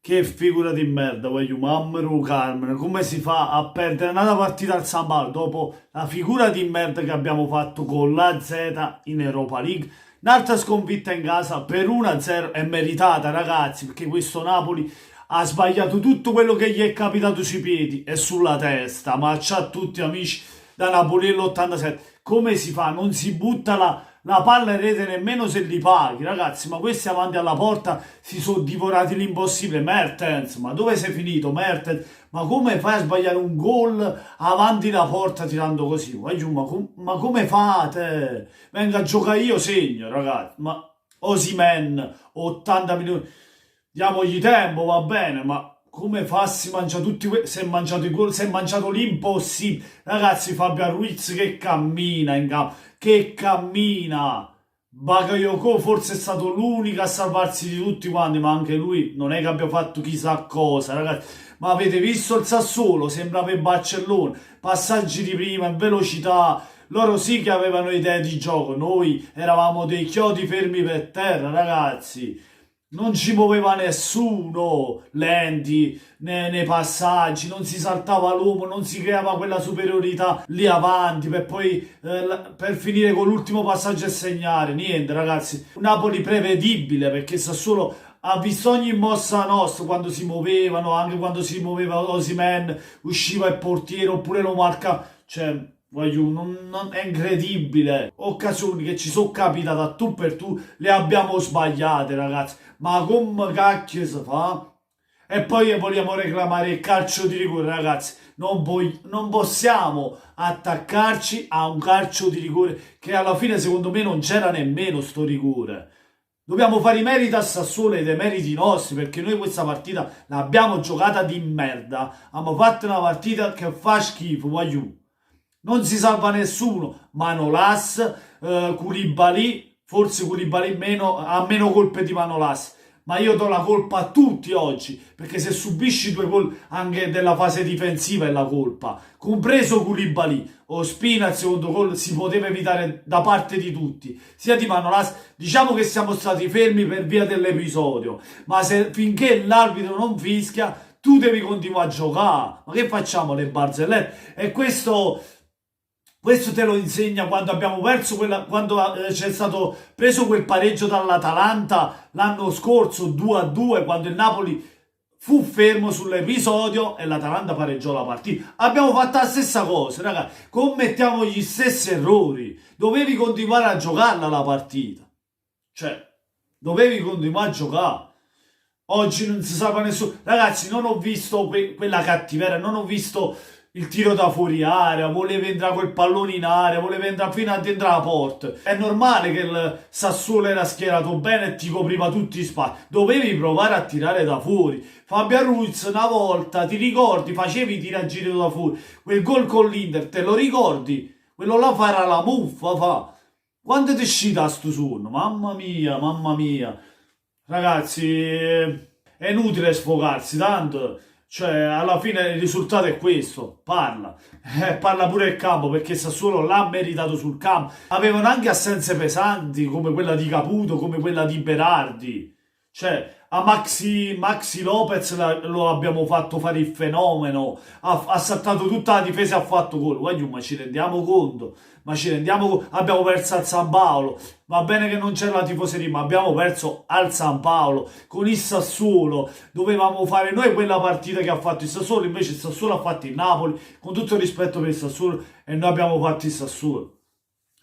Che figura di merda, voglio mamma Carmen, come si fa a perdere una partita al San Paolo dopo la figura di merda che abbiamo fatto con la Z in Europa League? Un'altra sconfitta in casa per 1-0 è meritata, ragazzi, perché questo Napoli ha sbagliato tutto quello che gli è capitato sui piedi e sulla testa, ma c'ha tutti amici da Napoli l'87. Come si fa? Non si butta la palla in rete nemmeno se li paghi, ragazzi, ma questi avanti alla porta si sono divorati l'impossibile. Mertens, ma dove sei finito, Mertens? Ma come fai a sbagliare un gol avanti la porta tirando così? Ma come fate? Venga a giocare io, segno, ragazzi. Ma Osimhen, 80 milioni, diamogli tempo, va bene, ma come fa si mangia tutti si è mangiato i gol, si è mangiato l'impossibile. Ragazzi, Fabio Ruiz che cammina in campo, che cammina. Bakayoko forse è stato l'unico a salvarsi di tutti quanti, ma anche lui non è che abbia fatto chissà cosa, ragazzi. Ma avete visto il Sassuolo? Sembrava il Barcellona, passaggi di prima, in velocità. Loro sì che avevano idee di gioco, noi eravamo dei chiodi fermi per terra, ragazzi. Non ci muoveva nessuno, lenti nei passaggi, non si saltava l'uomo, non si creava quella superiorità lì avanti per poi per finire con l'ultimo passaggio e segnare. Niente, ragazzi, un Napoli prevedibile perché Sassuolo ha visto ogni mossa nostra quando si muovevano, anche quando si muoveva Osimhen, usciva il portiere oppure lo marca, cioè è incredibile. Occasioni che ci sono capitate a tu per tu, le abbiamo sbagliate, ragazzi. Ma come cacchio si fa? E poi vogliamo reclamare il calcio di rigore, ragazzi. Non possiamo attaccarci a un calcio di rigore che alla fine, secondo me, non c'era nemmeno sto rigore. Dobbiamo fare i meriti a Sassuolo e dei meriti nostri, perché noi questa partita l'abbiamo giocata di merda. Abbiamo fatto una partita che fa schifo, voglio. Non si salva nessuno. Manolas, Koulibaly, forse Koulibaly ha meno colpe di Manolas. Ma io do la colpa a tutti oggi, perché se subisci 2 gol anche della fase difensiva è la colpa. Compreso Koulibaly, Ospina il secondo gol si poteva evitare da parte di tutti, sia di Manolas. Diciamo che siamo stati fermi per via dell'episodio, ma finché l'arbitro non fischia, tu devi continuare a giocare. Ma che facciamo le barzellette? E questo te lo insegna quando abbiamo perso quando c'è stato preso quel pareggio dall'Atalanta l'anno scorso 2-2, quando il Napoli fu fermo sull'episodio e l'Atalanta pareggiò la partita. Abbiamo fatto la stessa cosa, ragazzi. Commettiamo gli stessi errori. Dovevi continuare a giocarla la partita. Cioè, dovevi continuare a giocare. Oggi non si salva nessuno. Ragazzi, non ho visto quella cattiveria, non ho visto il tiro da fuori area, voleva entrare quel pallone in area, voleva entrare fino a dentro la porta. È normale che il Sassuolo era schierato bene e ti copriva tutti gli spazi. Dovevi provare a tirare da fuori. Fabio Ruiz una volta, ti ricordi, facevi tiragiri da fuori. Quel gol con l'Inter, te lo ricordi? Quello là farà la muffa, fa. Quando ti è uscita sto sonno? Mamma mia, mamma mia. Ragazzi, è inutile sfogarsi, tanto... Cioè, alla fine il risultato è questo, parla pure il campo, perché Sassuolo l'ha meritato sul campo. Avevano anche assenze pesanti, come quella di Caputo, come quella di Berardi. Cioè, a Maxi Lopez lo abbiamo fatto fare il fenomeno, ha saltato tutta la difesa e ha fatto gol. Guarda, ma ci rendiamo conto? Abbiamo perso al San Paolo. Va bene che non c'era la tifoseria, ma abbiamo perso al San Paolo con il Sassuolo. Dovevamo fare noi quella partita che ha fatto il Sassuolo, invece il Sassuolo ha fatto il Napoli, con tutto il rispetto per il Sassuolo, e noi abbiamo fatto il Sassuolo.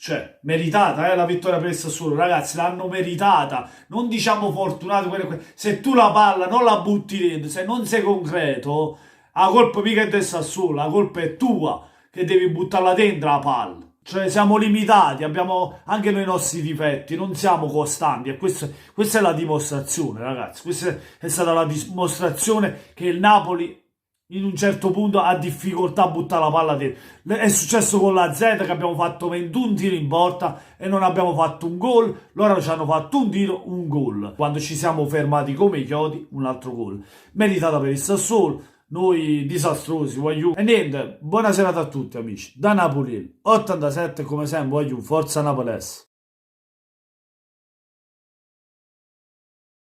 Cioè, meritata, la vittoria per il Sassuolo, ragazzi, l'hanno meritata. Non diciamo fortunato, se tu la palla non la butti dentro, se non sei concreto, la colpa mica è del Sassuolo, la colpa è tua, che devi buttarla dentro la palla. Cioè, siamo limitati, abbiamo anche noi i nostri difetti, non siamo costanti, e questa è la dimostrazione, ragazzi. Questa è stata la dimostrazione che il Napoli in un certo punto ha difficoltà a buttare la palla dentro. È successo con la Z, che abbiamo fatto 21 tiri in porta e non abbiamo fatto un gol. Loro ci hanno fatto un tiro, un gol. Quando ci siamo fermati come i chiodi, un altro gol. Meritata per il Sassuolo, noi disastrosi, voglio. E niente, buona serata a tutti amici. Da Napoli 87, come sempre, voglio forza Napolese.